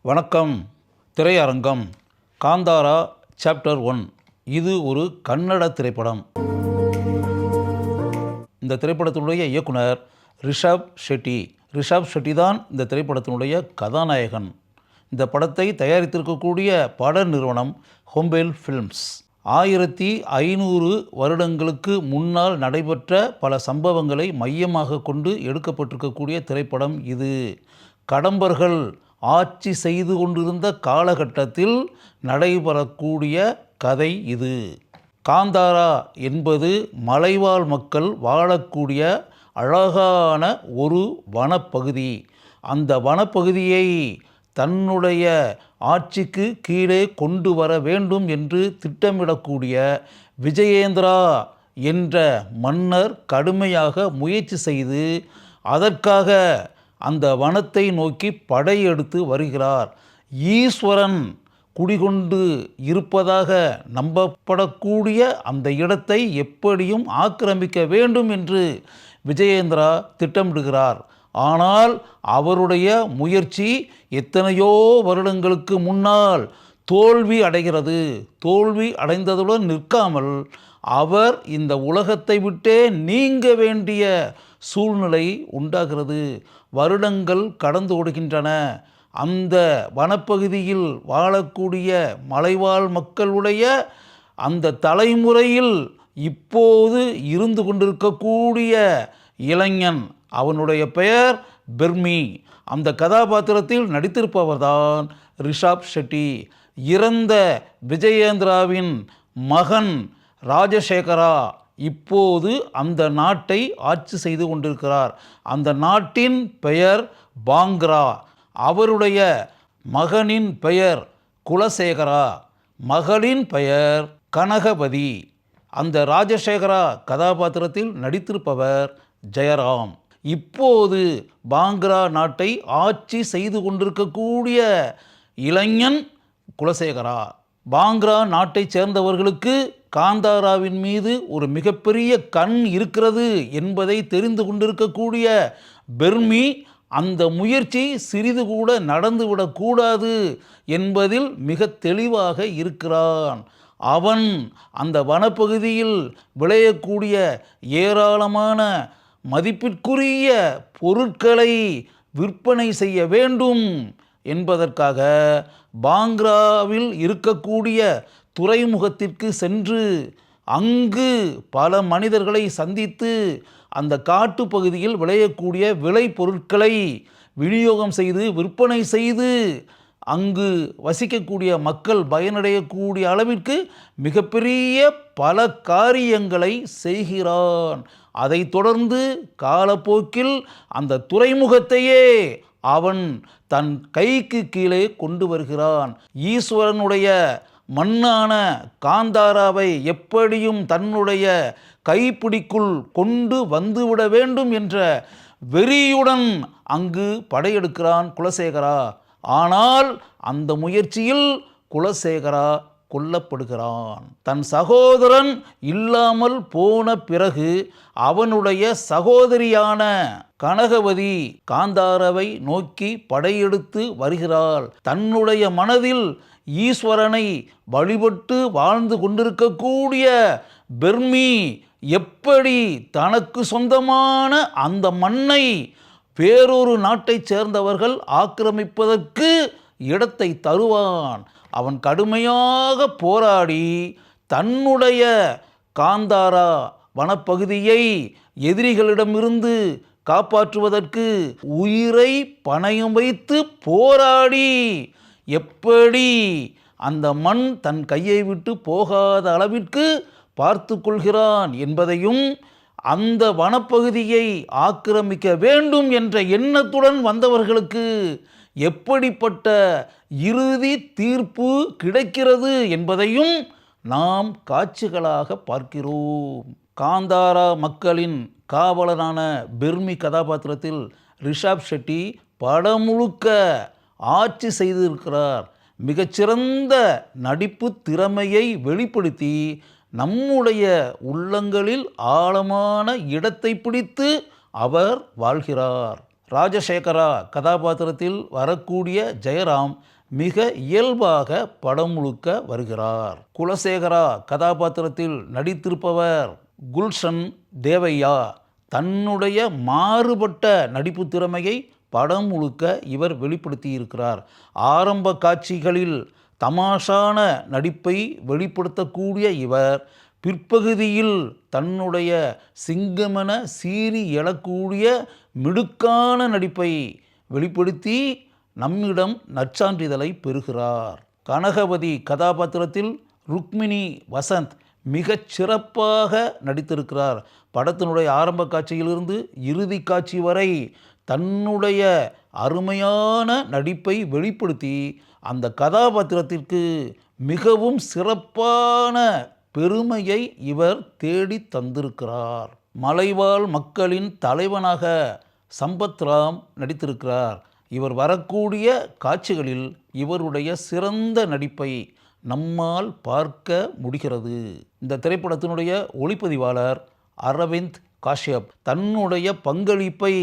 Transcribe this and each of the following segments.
வணக்கம். திரையரங்கம். காந்தாரா சாப்டர் 1. இது ஒரு கன்னட திரைப்படம். இந்த திரைப்படத்தினுடைய இயக்குனர் ரிஷப் ஷெட்டி தான் இந்த திரைப்படத்தினுடைய கதாநாயகன். இந்த படத்தை தயாரித்திருக்கக்கூடிய பட நிறுவனம் ஹோம்பேல் ஃபிலிம்ஸ். 1500 வருடங்களுக்கு முன்னால் நடைபெற்ற பல சம்பவங்களை மையமாக கொண்டு எடுக்கப்பட்டிருக்கக்கூடிய திரைப்படம் இது. கடம்பர்கள் ஆட்சி செய்து கொண்டிருந்த காலகட்டத்தில் நடைபெறக்கூடிய கதை இது. காந்தாரா என்பது மலைவாழ் மக்கள் வாழக்கூடிய அழகான ஒரு வனப்பகுதி. அந்த வனப்பகுதியை தன்னுடைய ஆட்சிக்கு கீழே கொண்டு வர வேண்டும் என்று திட்டமிடக்கூடிய விஜயேந்திரா என்ற மன்னர் கடுமையாக முயற்சி செய்து அதற்காக அந்த வனத்தை நோக்கி படையெடுத்து வருகிறார். ஈஸ்வரன் குடிகொண்டு இருப்பதாக நம்பப்படக்கூடிய அந்த இடத்தை எப்படியும் ஆக்கிரமிக்க வேண்டும் என்று விஜயேந்திரா திட்டமிடுகிறார். ஆனால் அவருடைய முயற்சி எத்தனையோ வருடங்களுக்கு முன்னால் தோல்வி அடைகிறது. தோல்வி அடைந்ததுடன் நிற்காமல் அவர் இந்த உலகத்தை விட்டே நீங்க வேண்டிய சூழ்நிலை உண்டாகிறது. வருடங்கள் கடந்து ஓடுகின்றன. அந்த வனப்பகுதியில் வாழக்கூடிய மலைவாழ் மக்களுடைய அந்த தலைமுறையில் இப்போது இருந்து கொண்டிருக்கக்கூடிய இளைஞன், அவனுடைய பெயர் பெர்மி. அந்த கதாபாத்திரத்தில் நடித்திருப்பவர்தான் ரிஷப் ஷெட்டி. இறந்த விஜயேந்திராவின் மகன் ராஜசேகரா இப்போது அந்த நாட்டை ஆட்சி செய்து கொண்டிருக்கிறார். அந்த நாட்டின் பெயர் பாங்க்ரா. அவருடைய மகனின் பெயர் குலசேகரா, மகளின் பெயர் கனகபதி. அந்த ராஜசேகரா கதாபாத்திரத்தில் நடித்திருப்பவர் ஜெயராம். இப்போது பாங்க்ரா நாட்டை ஆட்சி செய்து கொண்டிருக்கக்கூடிய இளைஞன் குலசேகரா. பாங்க்ரா நாட்டை சேர்ந்தவர்களுக்கு காந்தாராவின் மீது ஒரு மிகப்பெரிய கண் இருக்கிறது என்பதை தெரிந்து கொண்டிருக்கக்கூடிய பெர்மி அந்த முயற்சி சிறிது கூட நடந்துவிடக்கூடாது என்பதில் மிக தெளிவாக இருக்கிறான். அவன் அந்த வனப்பகுதியில் விளையக்கூடிய ஏராளமான மதிப்பிற்குரிய பொருட்களை விற்பனை செய்ய வேண்டும் என்பதற்காக பாங்க்ராவில் இருக்கக்கூடிய துறைமுகத்திற்கு சென்று அங்கு பல மனிதர்களை சந்தித்து அந்த காட்டு பகுதியில் விளையக்கூடிய விளை பொருட்களை விநியோகம் செய்து விற்பனை செய்து அங்கு வசிக்கக்கூடிய மக்கள் பயனடையக்கூடிய அளவிற்கு மிகப்பெரிய பல காரியங்களை செய்கிறான். அதைத் தொடர்ந்து காலப்போக்கில் அந்த துறைமுகத்தையே அவன் தன் கைக்கு கீழே கொண்டு வருகிறான். ஈஸ்வரனுடைய மண்ணான காந்தாராவை எப்படியும் தன்னுடைய கைப்பிடிக்குள் கொண்டு வந்துவிட வேண்டும் என்ற வெறியுடன் அங்கு படையெடுக்கிறான் குலசேகரா. ஆனால் அந்த முயற்சியில் குலசேகரா கொல்லப்படுகிறான். தன் சகோதரன் இல்லாமல் போன பிறகு அவனுடைய சகோதரியான கனகவதி காந்தாராவை நோக்கி படையெடுத்து வருகிறாள். தன்னுடைய மனதில் ஈஸ்வரனை வழிபட்டு வாழ்ந்து கொண்டிருக்கக்கூடிய பெர்மி எப்படி தனக்கு சொந்தமான அந்த மண்ணை வேறொரு நாட்டைச் சேர்ந்தவர்கள் ஆக்கிரமிப்பதற்கு இடத்தை தருவான். அவன் கடுமையாக போராடி தன்னுடைய காந்தாரா வனப்பகுதியை எதிரிகளிடமிருந்து காப்பாற்றுவதற்கு உயிரை பணயம் வைத்து போராடி எப்படி அந்த மண் தன் கையை விட்டு போகாத அளவிற்கு பார்த்து கொள்கிறான் என்பதையும், அந்த வனப்பகுதியை ஆக்கிரமிக்க வேண்டும் என்ற எண்ணத்துடன் வந்தவர்களுக்கு எப்படிப்பட்ட இறுதி தீர்ப்பு கிடைக்கிறது என்பதையும் நாம் காட்சிகளாக பார்க்கிறோம். காந்தாரா மக்களின் காவலனான பெர்மி கதாபாத்திரத்தில் ரிஷப் ஷெட்டி படம் முழுக்க ஆட்சி செய்திருக்கிறார். மிகச்சிறந்த நடிப்பு திறமையை வெளிப்படுத்தி நம்முடைய உள்ளங்களில் ஆழமான இடத்தை பிடித்து அவர் வாழ்கிறார். ராஜசேகரா கதாபாத்திரத்தில் வரக்கூடிய ஜெயராம் மிக இயல்பாக படம் முழுக்க வருகிறார். குலசேகரா கதாபாத்திரத்தில் நடித்திருப்பவர் குல்ஷன் தேவையா. தன்னுடைய மாறுபட்ட நடிப்பு திறமையை படம் முழுக்க இவர் வெளிப்படுத்தியிருக்கிறார். ஆரம்ப காட்சிகளில் தமாஷான நடிப்பை வெளிப்படுத்தக்கூடிய இவர் பிற்பகுதியில் தன்னுடைய சிங்கமென சீறி எழக்கூடிய மிடுக்கான நடிப்பை வெளிப்படுத்தி நம்மிடம் நற்சான்றிதழை பெறுகிறார். கனகவதி கதாபாத்திரத்தில் ருக்மிணி வசந்த் மிகச் சிறப்பாக நடித்திருக்கிறார். படத்தினுடைய ஆரம்ப காட்சியிலிருந்து இறுதி காட்சி வரை தன்னுடைய அருமையான நடிப்பை வெளிப்படுத்தி அந்த கதாபாத்திரத்திற்கு மிகவும் சிறப்பான பெருமையை இவர் தேடி தந்திருக்கிறார். மலைவாழ் மக்களின் தலைவனாக சம்பத்ராம் நடித்திருக்கிறார். இவர் வரக்கூடிய காட்சிகளில் இவருடைய சிறந்த நடிப்பை நம்மால் பார்க்க முடிகிறது. இந்த திரைப்படத்தினுடைய ஒளிப்பதிவாளர் அரவிந்த் காஷ்யப் தன்னுடைய பங்களிப்பை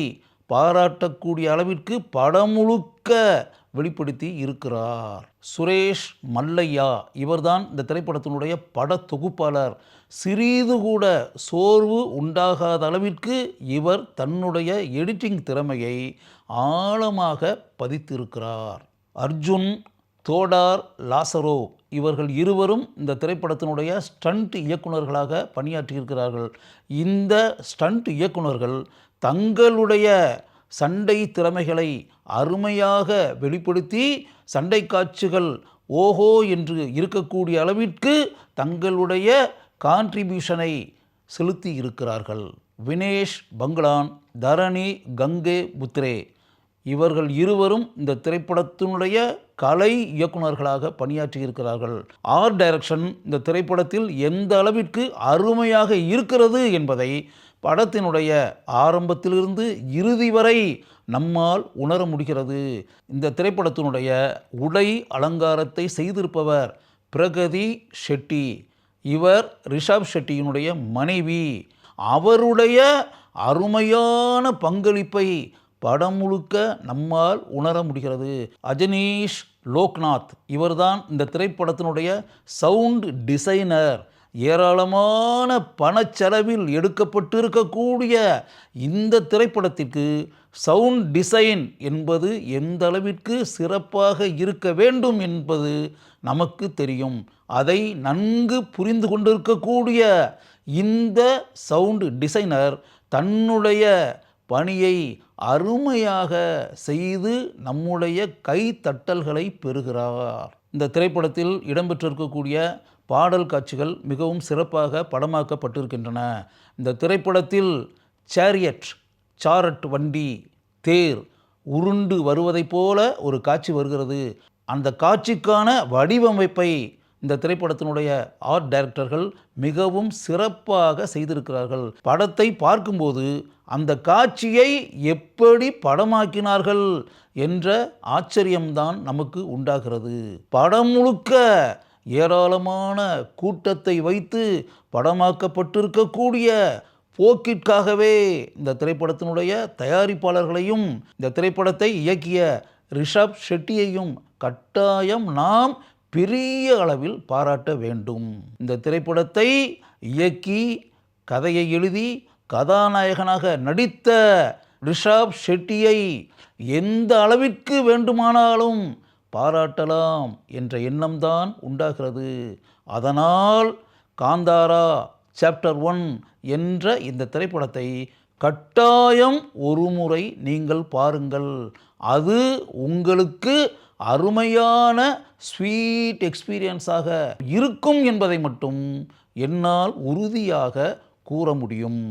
பாராட்டக்கூடிய அளவிற்கு படம் முழுக்க வெளிப்படுத்தி இருக்கிறார். சுரேஷ் மல்லையா இவர்தான் இந்த திரைப்படத்தினுடைய பட தொகுப்பாளர். சிறிது கூட சோர்வு உண்டாகாத அளவிற்கு இவர் தன்னுடைய எடிட்டிங் திறமையை ஆழமாக பதித்திருக்கிறார். அர்ஜுன், தோடார், லாசரோ இவர்கள் இருவரும் இந்த திரைப்படத்தினுடைய ஸ்டண்ட் இயக்குநர்களாக பணியாற்றியிருக்கிறார்கள். இந்த ஸ்டண்ட் இயக்குநர்கள் தங்களுடைய சண்டை திறமைகளை அருமையாக வெளிப்படுத்தி சண்டை காட்சிகள் ஓஹோ என்று இருக்கக்கூடிய அளவிற்கு தங்களுடைய கான்ட்ரிபியூஷனை செலுத்தி இருக்கிறார்கள். வினேஷ் பங்களான், தரணி கங்கே புத்ரே இவர்கள் இருவரும் இந்த திரைப்படத்தினுடைய கலை இயக்குநர்களாக பணியாற்றியிருக்கிறார்கள். ஆர்ட் டைரக்ஷன் இந்த திரைப்படத்தில் எந்த அளவிற்கு அருமையாக இருக்கிறது என்பதை படத்தினுடைய ஆரம்பத்திலிருந்து இறுதி வரை நம்மால் உணர முடிகிறது. இந்த திரைப்படத்தினுடைய உடை அலங்காரத்தை செய்திருப்பவர் பிரகதி ஷெட்டி. இவர் ரிஷப் ஷெட்டியினுடைய மனைவி. அவருடைய அருமையான பங்களிப்பை படம் முழுக்க நம்மால் உணர முடிகிறது. அஜனீஷ் லோக்நாத் இவர்தான் இந்த திரைப்படத்தினுடைய சவுண்ட் டிசைனர். ஏராளமான பணச்செலவில் எடுக்கப்பட்டிருக்கக்கூடிய இந்த திரைப்படத்திற்கு சவுண்ட் டிசைன் என்பது எந்த அளவிற்கு சிறப்பாக இருக்க வேண்டும் என்பது நமக்கு தெரியும். அதை நன்கு புரிந்து கொண்டிருக்கக்கூடிய இந்த சவுண்ட் டிசைனர் தன்னுடைய பணியை அருமையாக செய்து நம்முடைய கைத்தட்டல்களை பெறுகிறார். இந்த திரைப்படத்தில் இடம்பெற்றிருக்கக்கூடிய பாடல் காட்சிகள் மிகவும் சிறப்பாக படமாக்கப்பட்டிருக்கின்றன. இந்த திரைப்படத்தில் சாரட் வண்டி, தேர் உருண்டு வருவதைப் போல ஒரு காட்சி வருகிறது. அந்த காட்சிக்கான வடிவமைப்பை இந்த திரைப்படத்தினுடைய ஆர்ட் டைரக்டர்கள் மிகவும் சிறப்பாக செய்திருக்கிறார்கள். படத்தை பார்க்கும்போது அந்த காட்சியை எப்படி படமாக்கினார்கள் என்ற ஆச்சரியம்தான் நமக்கு உண்டாகிறது. படம் முழுக்க ஏராளமான கூட்டத்தை வைத்து படமாக்கப்பட்டிருக்கக்கூடிய போக்கிற்காகவே இந்த திரைப்படத்தினுடைய தயாரிப்பாளர்களையும் இந்த திரைப்படத்தை இயக்கிய ரிஷப் ஷெட்டியையும் கட்டாயம் நாம் பெரிய அளவில் பாராட்ட வேண்டும். இந்த திரைப்படத்தை இயக்கி கதையை எழுதி கதாநாயகனாக நடித்த ரிஷப் ஷெட்டியை எந்த அளவிற்கு வேண்டுமானாலும் பாராட்டலாம் என்ற எண்ணம்தான் உண்டாகிறது. அதனால் காந்தாரா சாப்டர் 1 என்ற இந்த திரைப்படத்தை கட்டாயம் ஒரு முறை நீங்கள் பாருங்கள். அது உங்களுக்கு அருமையான ஸ்வீட் எக்ஸ்பீரியன்ஸாக இருக்கும் என்பதை மட்டும் என்னால் உறுதியாக கூற முடியும்.